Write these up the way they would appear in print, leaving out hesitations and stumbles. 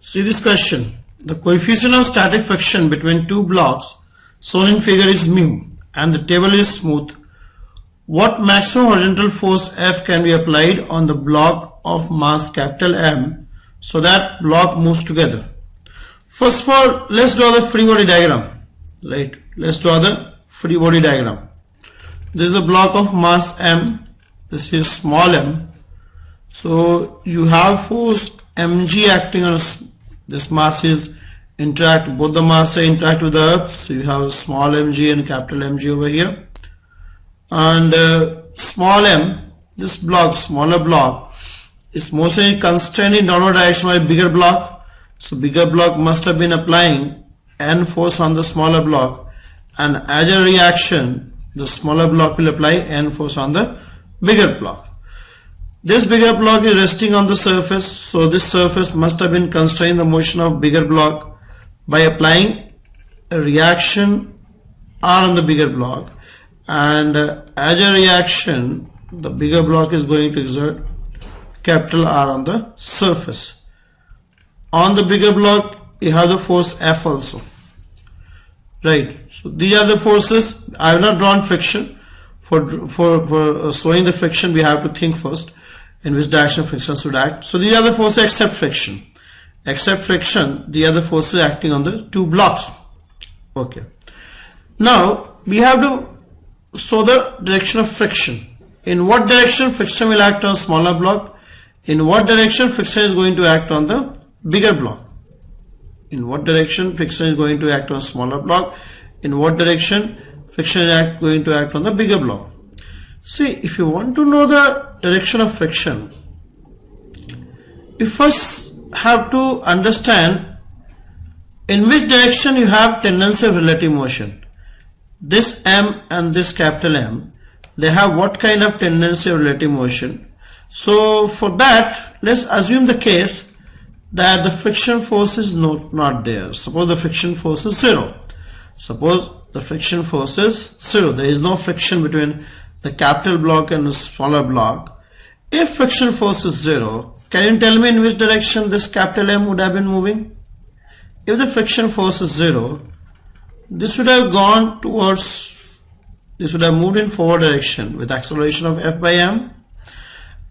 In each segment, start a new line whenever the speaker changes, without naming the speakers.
See this question. The coefficient of static friction between two blocks shown in figure is mu and the table is smooth. What maximum horizontal force F can be applied on the block of mass capital M so that block moves together? First of all, let's draw the free body diagram. Right, let's draw the free body diagram. This is a block of mass M. This is small m. So you have force mg acting on this mass is interact, both the masses interact with the earth. So you have small mg and capital Mg over here. And small m, this block, smaller block, is mostly constrained in downward direction by bigger block. So bigger block must have been applying N force on the smaller block, and as a reaction the smaller block will apply N force on the bigger block. This bigger block is resting on the surface, so this surface must have been constrained the motion of bigger block by applying a reaction R on the bigger block, and as a reaction the bigger block is going to exert capital R on the surface. On the bigger block you have the force F also. Right, so these are the forces. I have not drawn friction. For showing the friction we have to think first in which direction friction should act. So these are the forces except friction. Except friction, the other forces acting on the two blocks. Okay. Now we have to show the direction of friction. In what direction friction will act on smaller block? In what direction friction is going to act on the bigger block? In what direction friction is going to act on smaller block? In what direction friction is going to act on the bigger block? See, if you want to know the direction of friction, you first have to understand in which direction you have tendency of relative motion. This M and this capital M, they have what kind of tendency of relative motion? So for that, let's assume the case that the friction force is not there. Suppose the friction force is 0. Suppose the friction force is 0. There is no friction between the capital block and the smaller block. If friction force is 0, can you tell me in which direction this capital M would have been moving? If the friction force is 0, this would have gone towards, this would have moved in forward direction with acceleration of F by M,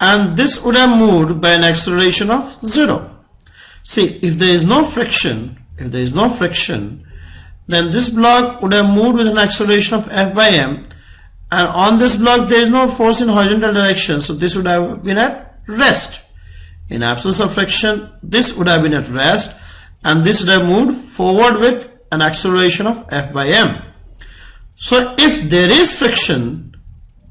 and this would have moved by an acceleration of 0. See, if there is no friction, then this block would have moved with an acceleration of F by M, and on this block there is no force in horizontal direction, so this would have been at rest. In absence of friction, this would have been at rest, and this would have moved forward with an acceleration of F by M. So if there is friction,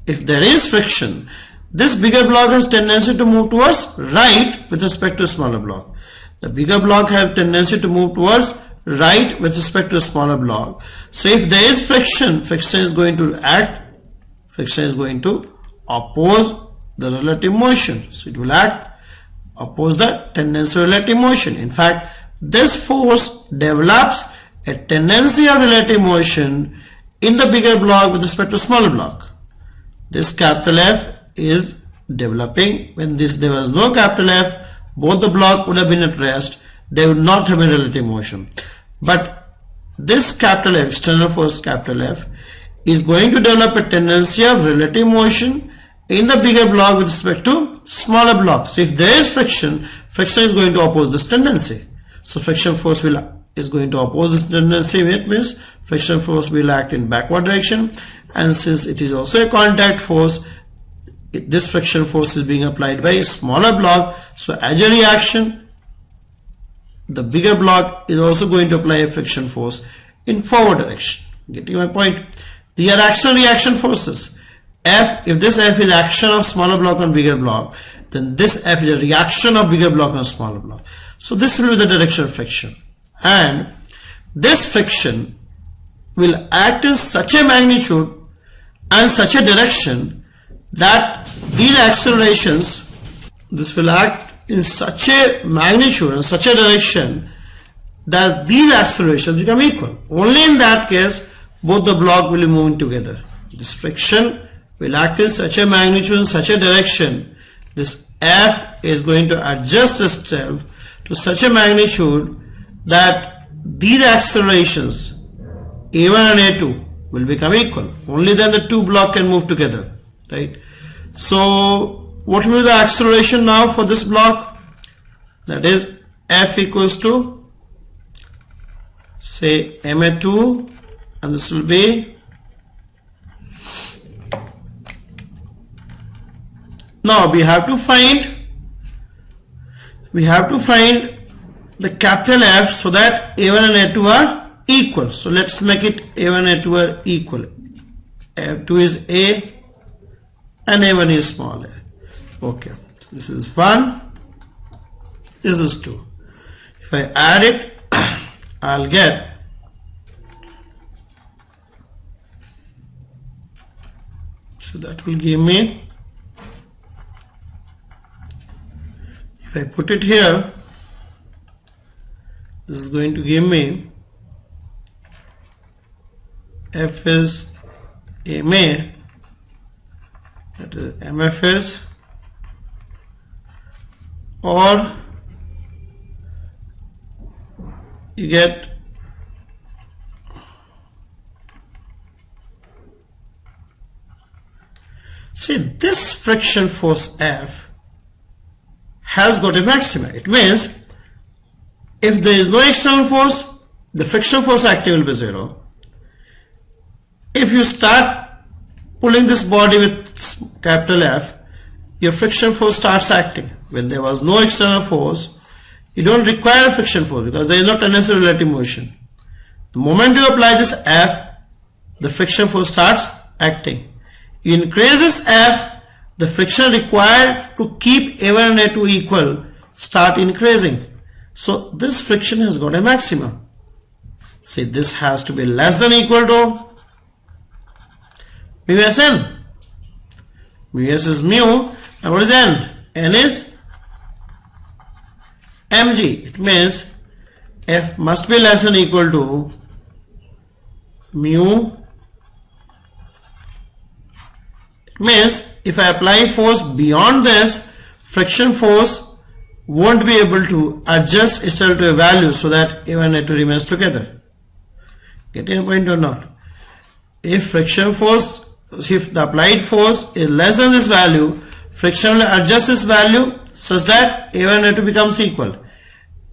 this bigger block has tendency to move towards right with respect to a smaller block. The bigger block have tendency to move towards right with respect to a smaller block. So if there is friction, friction is going to act, friction is going to oppose the relative motion. So it will oppose the tendency of relative motion. In fact, this force develops a tendency of relative motion in the bigger block with respect to smaller block. This capital F is developing. When there was no capital F, both the block would have been at rest, they would not have a relative motion. But this capital F, external force capital F, is going to develop a tendency of relative motion in the bigger block with respect to smaller block. So if there is friction, friction is going to oppose this tendency. So friction force is going to oppose this tendency. It means friction force will act in backward direction, and since it is also a contact force, this friction force is being applied by a smaller block. So as a reaction, the bigger block is also going to apply a friction force in forward direction. Getting my point? These are action reaction forces. F, if this F is action of smaller block on bigger block, then this F is a reaction of bigger block on smaller block. So this will be the direction of friction, and this friction will act in such a magnitude and such a direction that these accelerations, this will act in such a magnitude and such a direction that these accelerations become equal. Only in that case both the block will be moving together. This friction will act in such a magnitude and such a direction, this F is going to adjust itself to such a magnitude that these accelerations A1 and A2 will become equal. Only then the two blocks can move together, right? So what will be the acceleration now for this block? That is F equals to, say, ma2, and this will be, now we have to find the capital F so that A1 and A2 are equal. So let's make it A1 and A2 are equal. A2 is A and A1 is small a. Okay, so this is 1, this is 2. If I add it, I'll get so that will give me, if I put it here, this is going to give me F is MA, that is MF is, or you get see this friction force F has got a maximum. It means if there is no external force, the friction force acting will be 0. If you start pulling this body with capital F, your friction force starts acting. When there was no external force, you don't require a friction force because there is no tendency to relative motion. The moment you apply this F, the friction force starts acting. You increase this F, the friction required to keep A1 and A2 equal start increasing. So this friction has got a maximum. See, this has to be less than or equal to mu s n. Mu s is mu, and what is n? N is mg. It means F must be less than or equal to mu. It means if I apply force beyond this, friction force won't be able to adjust itself to a value so that A1 and A2 remains together. Getting a point or not? If friction force, if the applied force is less than this value, friction will adjust this value such that A1 and A2 becomes equal.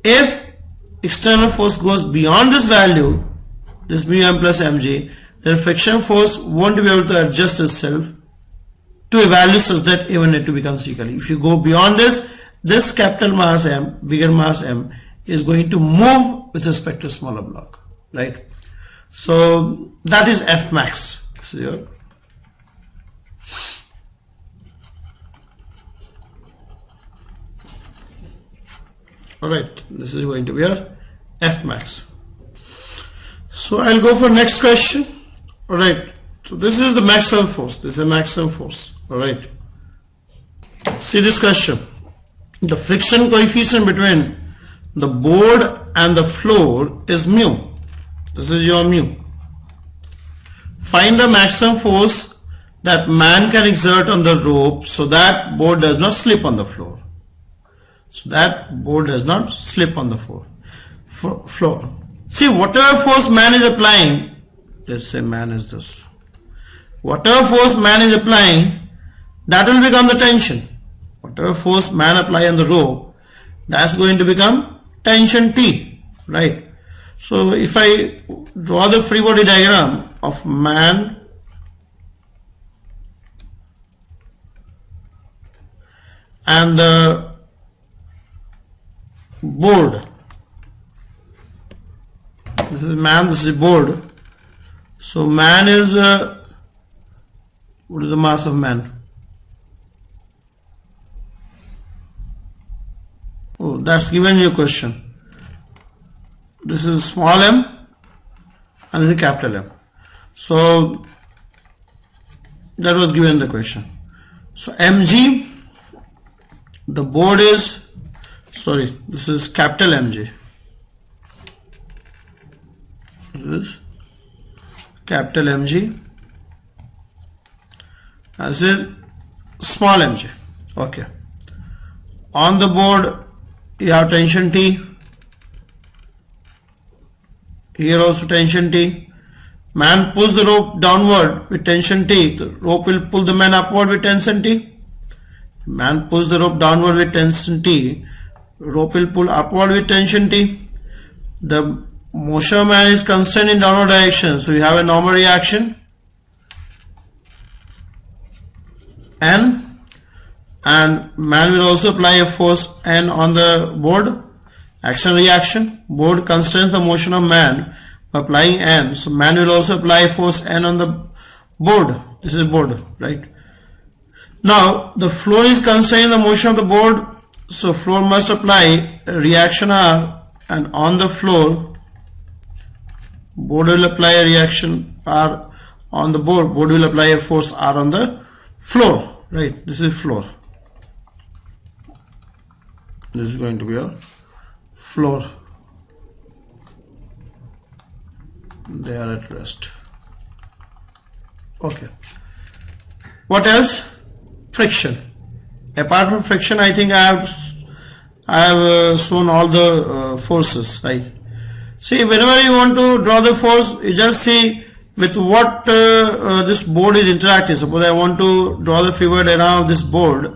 If external force goes beyond this value, this mu m plus mg, then friction force won't be able to adjust itself to a value such that A1 and A2 becomes equal. If you go beyond this, this capital mass M, bigger mass M, is going to move with respect to a smaller block, right? So that is F max. So here, alright, this is going to be our F max. So I'll go for next question. Alright, so this is the maximum force. This is a maximum force. Alright, see this question. The friction coefficient between the board and the floor is mu. This is your mu. Find the maximum force that man can exert on the rope so that board does not slip on the floor. So that board does not slip on the floor. See, whatever force man is applying, let's say man is this. Whatever force man is applying, that will become the tension. Whatever force man apply on the rope, that's going to become tension T, right? So if I draw the free body diagram of man and the board, this is man, this is board. So man is what is the mass of man? Oh, that's given you a question. This is small m and this is capital M. So that was given the question. So mg, the board is, sorry, this is capital mg. This is capital mg. And this is small mg. Okay. On the board, you have tension T. Here also tension T. Man pulls the rope downward with tension T. The rope will pull the man upward with tension T. Man pulls the rope downward with tension T. Rope will pull upward with tension T. The motion of man is constrained in downward direction. So you have a normal reaction N, and man will also apply a force N on the board. Action reaction. Board constrains the motion of man by applying N. So man will also apply force N on the board. This is board, right? Now the floor is constraining the motion of the board. So floor must apply a reaction R, and on the floor board will apply a reaction R on the board. Board will apply a force R on the floor, right? This is floor. This is going to be a floor. They are at rest. Okay. What else? Friction. Apart from friction, I think I have shown all the forces, right? See, whenever you want to draw the force, you just see with what this board is interacting. Suppose I want to draw the Freebody diagram of this board.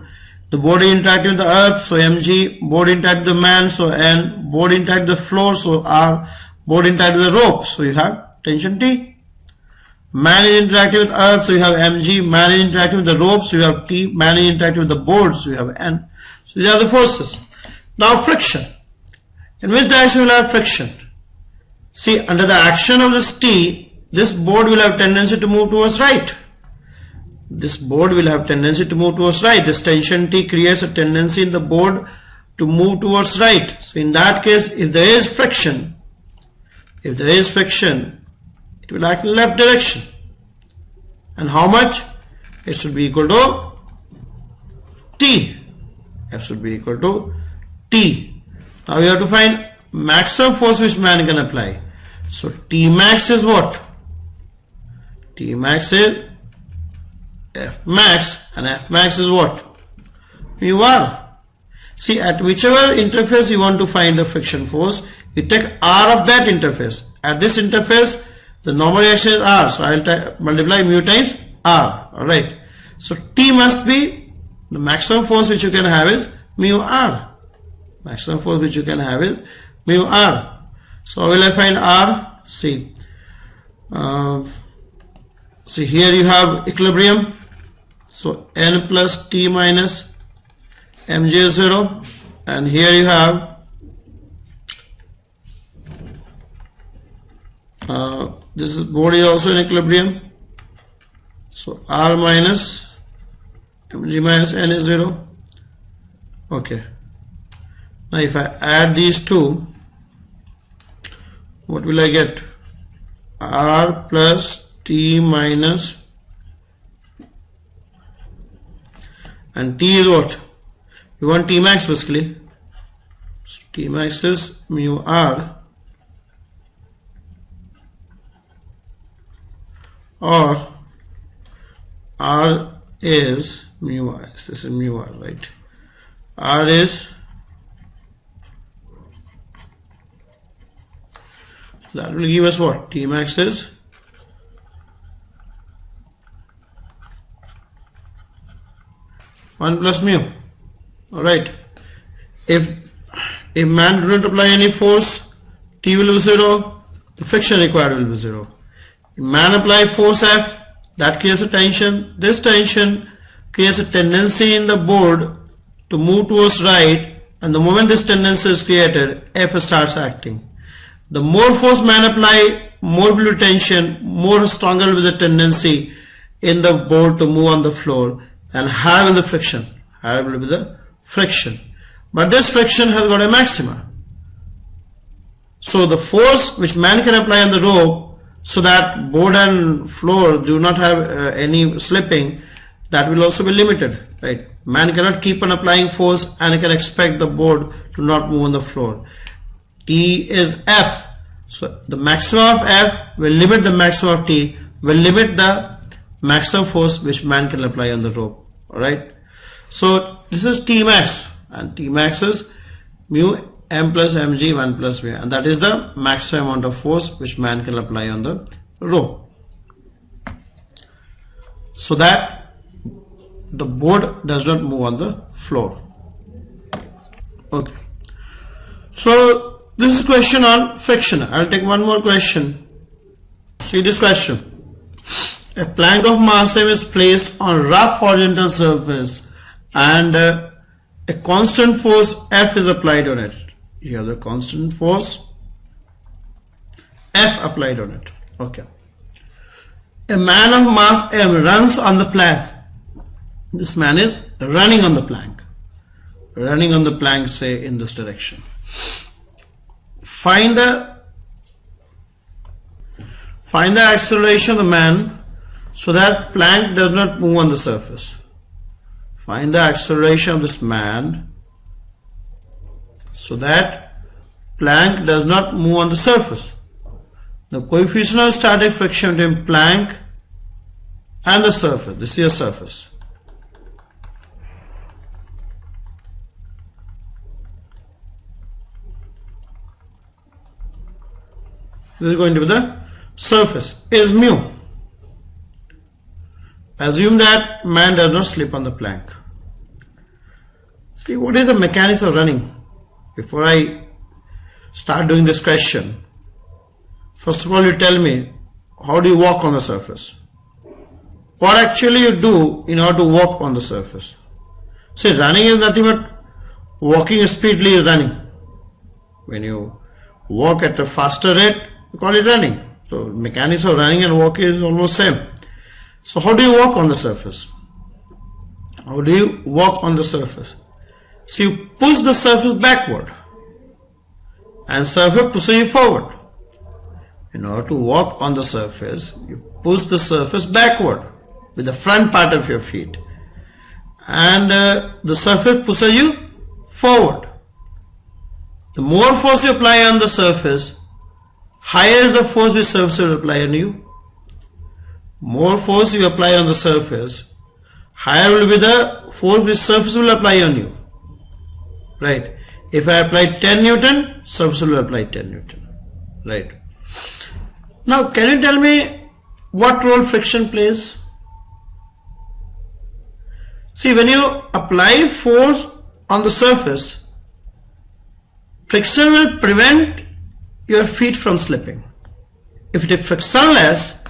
The board is interacting with the earth, so mg. Board interact with the man, so n. Board interact with the floor, so r. Board interact with the rope, so you have tension T. Man is interacting with earth, so you have mg. Man is interacting with the rope, so you have T. Man is interacting with the board, so you have n. So these are the forces. Now friction. In which direction will have friction? See, under the action of this T, this board will have tendency to move towards right. This board will have tendency to move towards right. This tension T creates a tendency in the board to move towards right. So in that case, if there is friction, it will act in left direction. And how much? It should be equal to T. F should be equal to T. Now we have to find maximum force which man can apply. So T max is what? T max is F max, and F max is what? Mu r. See, at whichever interface you want to find the friction force, you take R of that interface. At this interface, the normal reaction is R, so I will multiply mu times R. Alright. So T must be the maximum force which you can have is mu R. Maximum force which you can have is mu R. So how will I find R? See. See, here you have equilibrium. So N plus T minus mj is 0. And here you have this board is also in equilibrium. So R minus mg minus N is 0. Okay. Now if I add these two, what will I get? R plus T minus, and T is what? We want T max basically. So T max is mu R, or R is mu R. This is mu R, right? R is, that will give us what? T max is one plus mu. Alright. If man do not apply any force, T will be 0, the friction required will be 0. If man apply force F, that creates a tension. This tension creates a tendency in the board to move towards right, and the moment this tendency is created, F starts acting. The more force man apply, more will be tension, more stronger will be the tendency in the board to move on the floor, and higher will the friction. Higher will be the friction. But this friction has got a maxima. So the force which man can apply on the rope, so that board and floor do not have any slipping, that will also be limited, right? Man cannot keep on applying force and can expect the board to not move on the floor. T is F. So the maximum of F will limit the maximum of T, will limit the maximum force which man can apply on the rope. Alright. So this is T max, and T max is mu m plus mg 1 plus mu, and that is the maximum amount of force which man can apply on the rope, so that the board does not move on the floor. Okay, so this is question on friction. I'll take one more question. See this question. A plank of mass m is placed on rough horizontal surface and a constant force F is applied on it. You have the constant force F applied on it. Okay. A man of mass m runs on the plank. This man is running on the plank. Running on the plank, say in this direction. Find the acceleration of the man so that plank does not move on the surface. Find the acceleration of this man so that plank does not move on the surface. The coefficient of static friction between plank and the surface. This is your surface. This is going to be the surface, is mu. Assume that man does not slip on the plank. See, what is the mechanics of running? Before I start doing this question, first of all you tell me, how do you walk on the surface? What actually you do in order to walk on the surface? See, running is nothing but walking speedily is running. When you walk at a faster rate, you call it running. So mechanics of running and walking is almost same. So how do you walk on the surface? How do you walk on the surface? So you push the surface backward and surface pushes you forward. In order to walk on the surface, you push the surface backward with the front part of your feet, and the surface pushes you forward. The more force you apply on the surface, higher is the force which surface will apply on you. More force you apply on the surface, higher will be the force which surface will apply on you. Right? If I apply 10 Newton, surface will apply 10 Newton. Right? Now, can you tell me what role friction plays? See, when you apply force on the surface, friction will prevent your feet from slipping. If it is frictionless,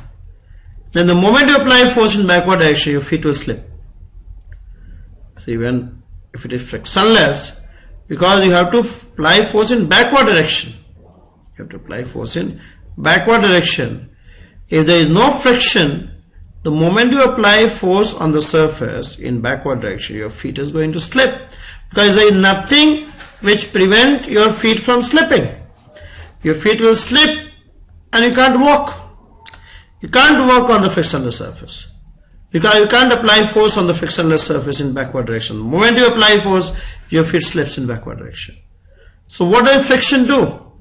then the moment you apply force in backward direction, your feet will slip. See, if it is frictionless, because you have to apply force in backward direction. You have to apply force in backward direction. If there is no friction, the moment you apply force on the surface in backward direction, your feet is going to slip, because there is nothing which prevent your feet from slipping. Your feet will slip and you can't walk. You can't walk on the frictionless surface, because you can't apply force on the frictionless surface in backward direction. The moment you apply force, your feet slips in backward direction. So what does friction do?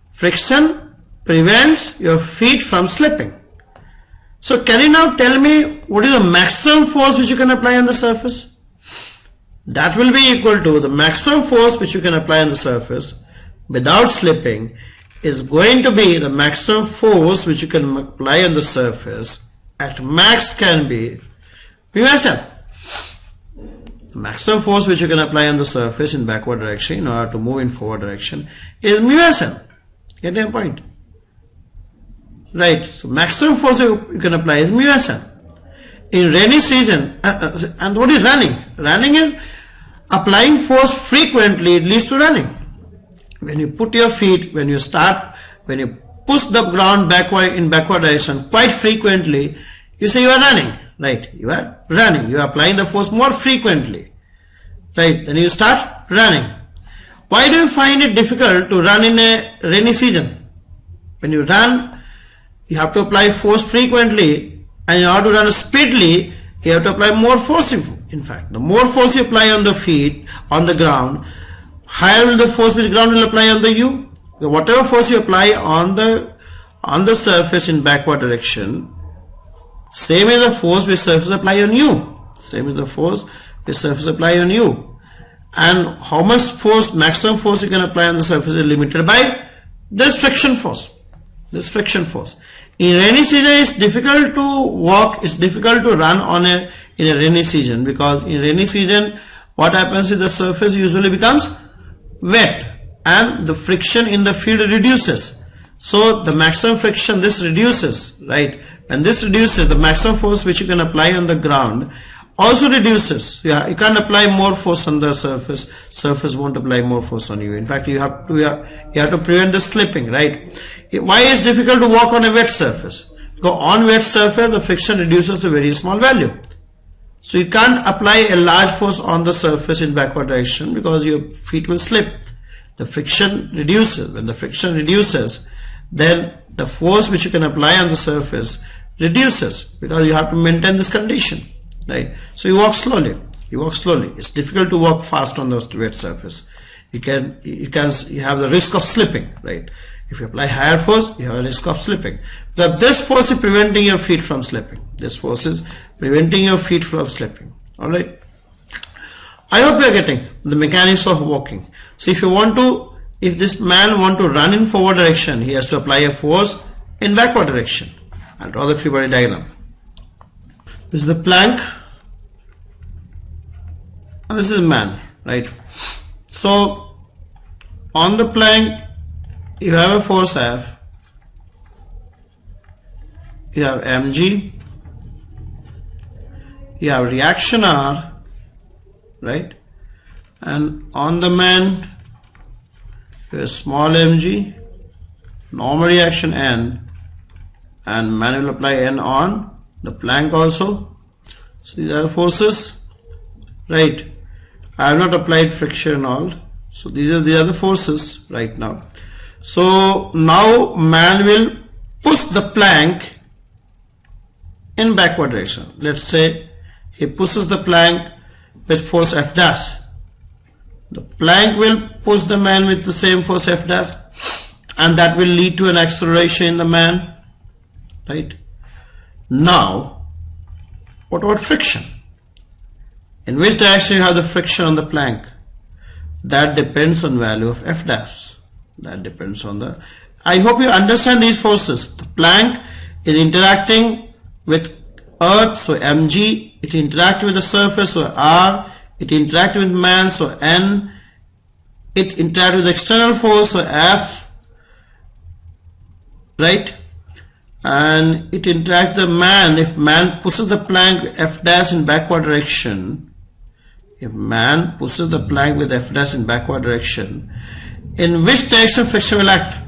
Friction prevents your feet from slipping. So can you now tell me what is the maximum force which you can apply on the surface? That will be equal to the maximum force which you can apply on the surface without slipping is going to be the maximum force which you can apply on the surface at max can be mu sm. The maximum force which you can apply on the surface in backward direction in order to move in forward direction is mu sm. Get your point? Right. So maximum force you can apply is mu sm. In rainy season, and what is running? Running is applying force frequently, it leads to running. When you put your feet, when you push the ground backward in backward direction quite frequently, you say you are running. Right? You are running. You are applying the force more frequently. Right? Then you start running. Why do you find it difficult to run in a rainy season? When you run, you have to apply force frequently, and in order to run speedily, you have to apply more force. In fact, the more force you apply on the feet, on the ground, higher will the force which ground will apply on the you. Whatever force you apply on the surface in backward direction, same is the force which surface apply on you. Same is the force which surface apply on you. and how much force, maximum force you can apply on the surface is limited by this friction force. This friction force. In rainy season, it's difficult to walk, it's difficult to run in a rainy season, because in rainy season what happens is the surface usually becomes wet and the friction in the field reduces. So the maximum friction, this reduces, right? When this reduces, the maximum force which you can apply on the ground also reduces. Yeah, you can't apply more force on the surface. Surface won't apply more force on you. In fact, you have to prevent the slipping, right? Why is it difficult to walk on a wet surface? Because on wet surface, the friction reduces to very small value. So you can't apply a large force on the surface in backward direction because your feet will slip. The friction reduces. When the friction reduces, then the force which you can apply on the surface reduces, because you have to maintain this condition, right? So you walk slowly. You walk slowly. It's difficult to walk fast on the wet surface. You have the risk of slipping, right? If you apply higher force, you have a risk of slipping. But this force is preventing your feet from slipping. This force is preventing your feet from slipping. All right. I hope you are getting the mechanics of walking. So if this man want to run in forward direction, he has to apply a force in backward direction. I'll draw the Freebody diagram. This is the plank, and this is man, right? So on the plank, you have a force F, you have mg, you have reaction R, right? And on the man, you have small mg, normal reaction N, and man will apply N on the plank also. So these are the forces, right? I have not applied friction and all. So these are the other forces right now. So now man will push the plank in backward direction. Let's say he pushes the plank with force F dash. The plank will push the man with the same force F dash, and that will lead to an acceleration in the man, right? Now, what about friction? In which direction you have the friction on the plank? That depends on value of F dash. That depends on the... I hope you understand these forces. The plank is interacting with earth, so mg. It interacts with the surface, so R. It interacts with man, so N. It interacts with the external force, so F, right? And it interacts the man. If man pushes the plank F dash in backward direction, if man pushes the plank with F dash in backward direction, in which direction friction will act?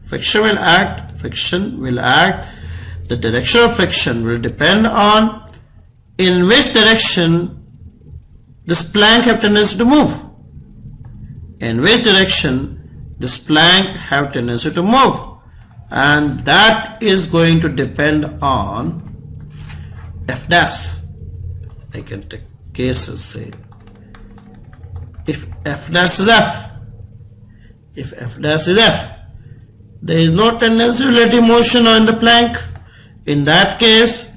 Friction will act. The direction of friction will depend on in which direction this plank have tendency to move. In which direction this plank have tendency to move. And that is going to depend on F dash. I can take cases, say, if F dash is F, there is no tendency to relative motion on the plank. In that case,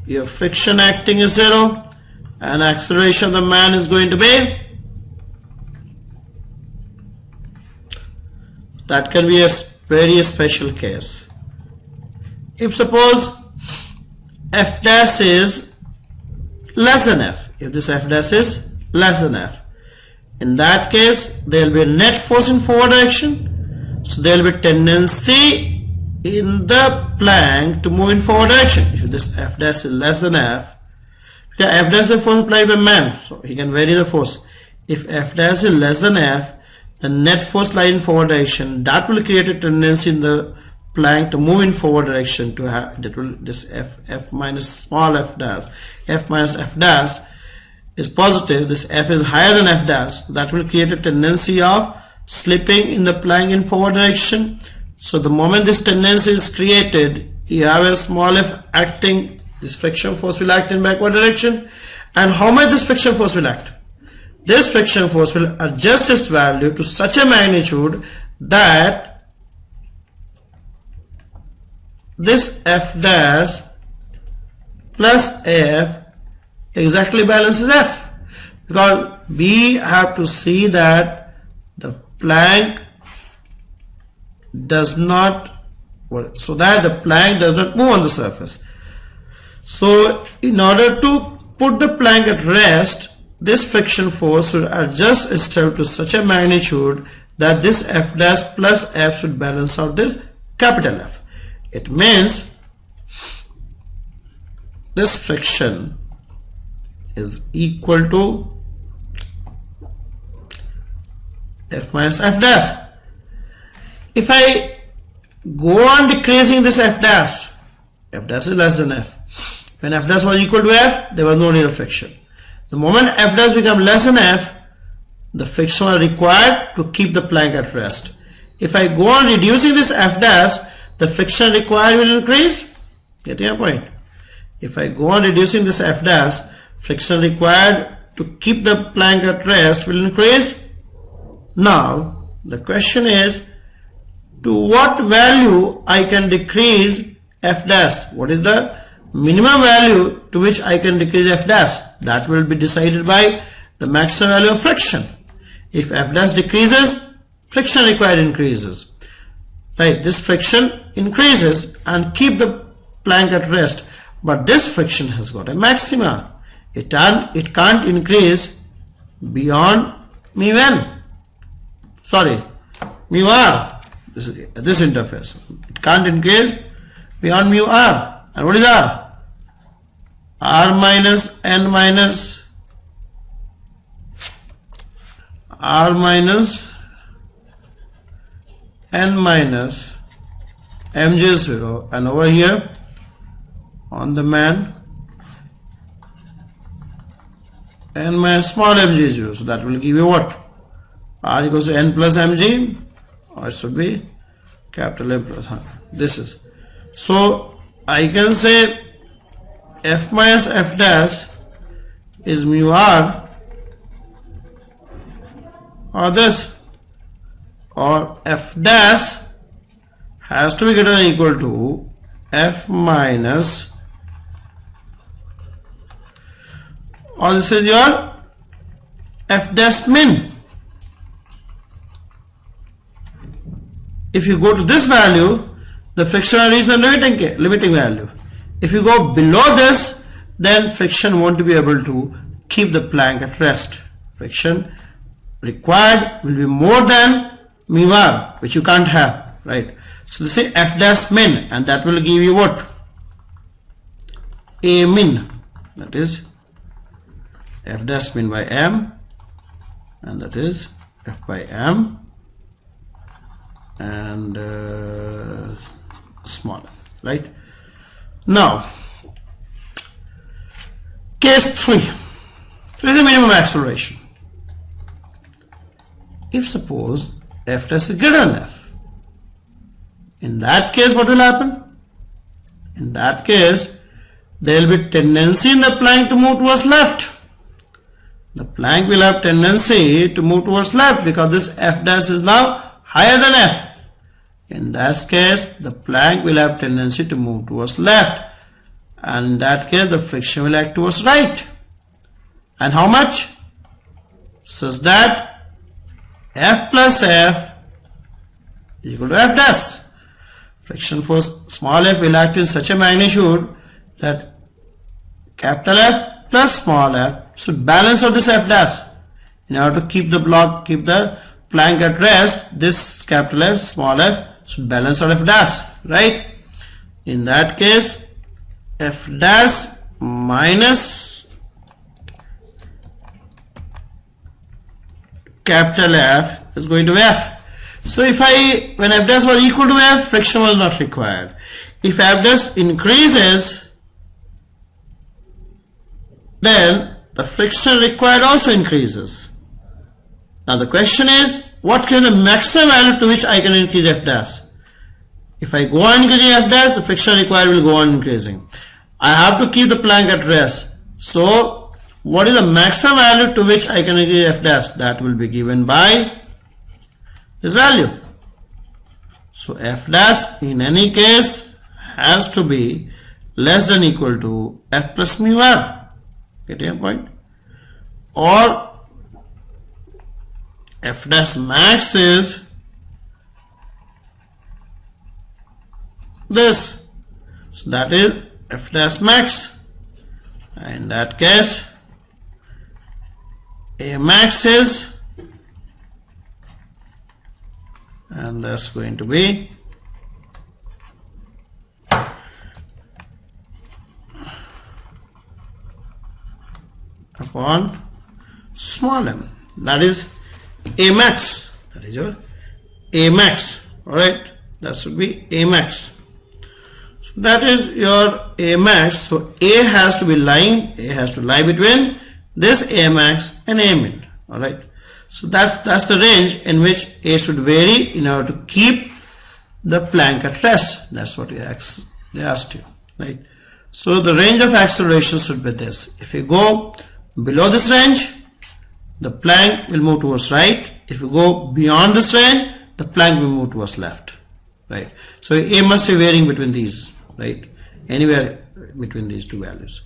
your friction acting is 0 and acceleration of the man is going to be, that can be a very special case. If suppose F dash is less than F, if this F dash is less than F, in that case there will be a net force in forward direction, so there will be tendency in the plank to move in forward direction. If this F dash is less than F, because F dash is the force applied by man, so he can vary the force. If F dash is less than F, the net force lie in forward direction. That will create a tendency in the plank to move in forward direction to have this F minus small f dash. F minus f dash is positive. This F is higher than f dash. That will create a tendency of slipping in the plank in forward direction. So the moment this tendency is created, you have a small f acting. This friction force will act in backward direction. And how much this friction force will act? This friction force will adjust its value to such a magnitude that this f dash plus f exactly balances f. because we have to see that the plank does not, so that the plank does not move on the surface. So in order to put the plank at rest, this friction force should adjust itself to such a magnitude that this F dash plus F should balance out this capital F. It means this friction is equal to F minus F dash. If I go on decreasing this F dash is less than F. When F dash was equal to F, there was no need of friction. The moment F dash becomes less than F, the friction was required to keep the plank at rest. If I go on reducing this F dash, the friction required will increase. Getting your point? If I go on reducing this F dash, friction required to keep the plank at rest will increase. Now the question is, to what value I can decrease F dash? What is the minimum value to which I can decrease F dash? That will be decided by the maximum value of friction. If F dash decreases, friction required increases. Right, this friction increases and keep the plank at rest, but this friction has got a maxima. It can't increase beyond mu n. Sorry, mu r. This interface. It can't increase beyond mu r. And what is r? R minus n minus r minus n minus mj0, and over here on the man n minus small mj0. So that will give you what? R equals to n plus mg, or it should be capital M plus this is. So I can say F minus F dash is mu r, or this, or F dash has to be greater than or equal to F minus, or this is your F dash min. If you go to this value, the friction will reach the limiting value. If you go below this, then friction won't be able to keep the plank at rest. Friction required will be more than mu r, which you can't have, right? So let's say F dash min, and that will give you what? A min, that is F dash min by m, and that is F by m and smaller, right? Now case 3, so is the minimum acceleration. If suppose F dash is greater than F, in that case what will happen? In that case there will be tendency in the plank to move towards left. The plank will have tendency to move towards left because this F dash is now higher than F. In that case, the plank will have tendency to move towards left, and in that case the friction will act towards right. And how much? Such that F plus F is equal to F dash. Friction force small f will act in such a magnitude that capital F plus small f should balance out this F dash. In order to keep the plank at rest, this capital F small f should balance out F dash, right? In that case, F dash minus capital F is going to F. So when F dash was equal to F, friction was not required. If F dash increases, then the friction required also increases. Now the question is, what can the maximum value to which I can increase F dash? If I go on increasing F dash, the friction required will go on increasing. I have to keep the plank at rest. So what is the maximum value to which I can increase F dash? That will be given by this value. So F dash in any case has to be less than equal to F plus mu r. Get your point? or f dash max is this. So that is f dash max. In that case, a max is, and that's going to be upon small m. That is a max. That is your a max. Alright, that should be a max. So that is your a max. So a has to be lying, a has to lie between this a max and a min. Alright, so that's the range in which a should vary in order to keep the plank at rest. That's what they asked you, right? So the range of acceleration should be this. If you go below this range, the plank will move towards right. If you go beyond this range, the plank will move towards left, right? So a must be varying between these, right? Anywhere between these two values.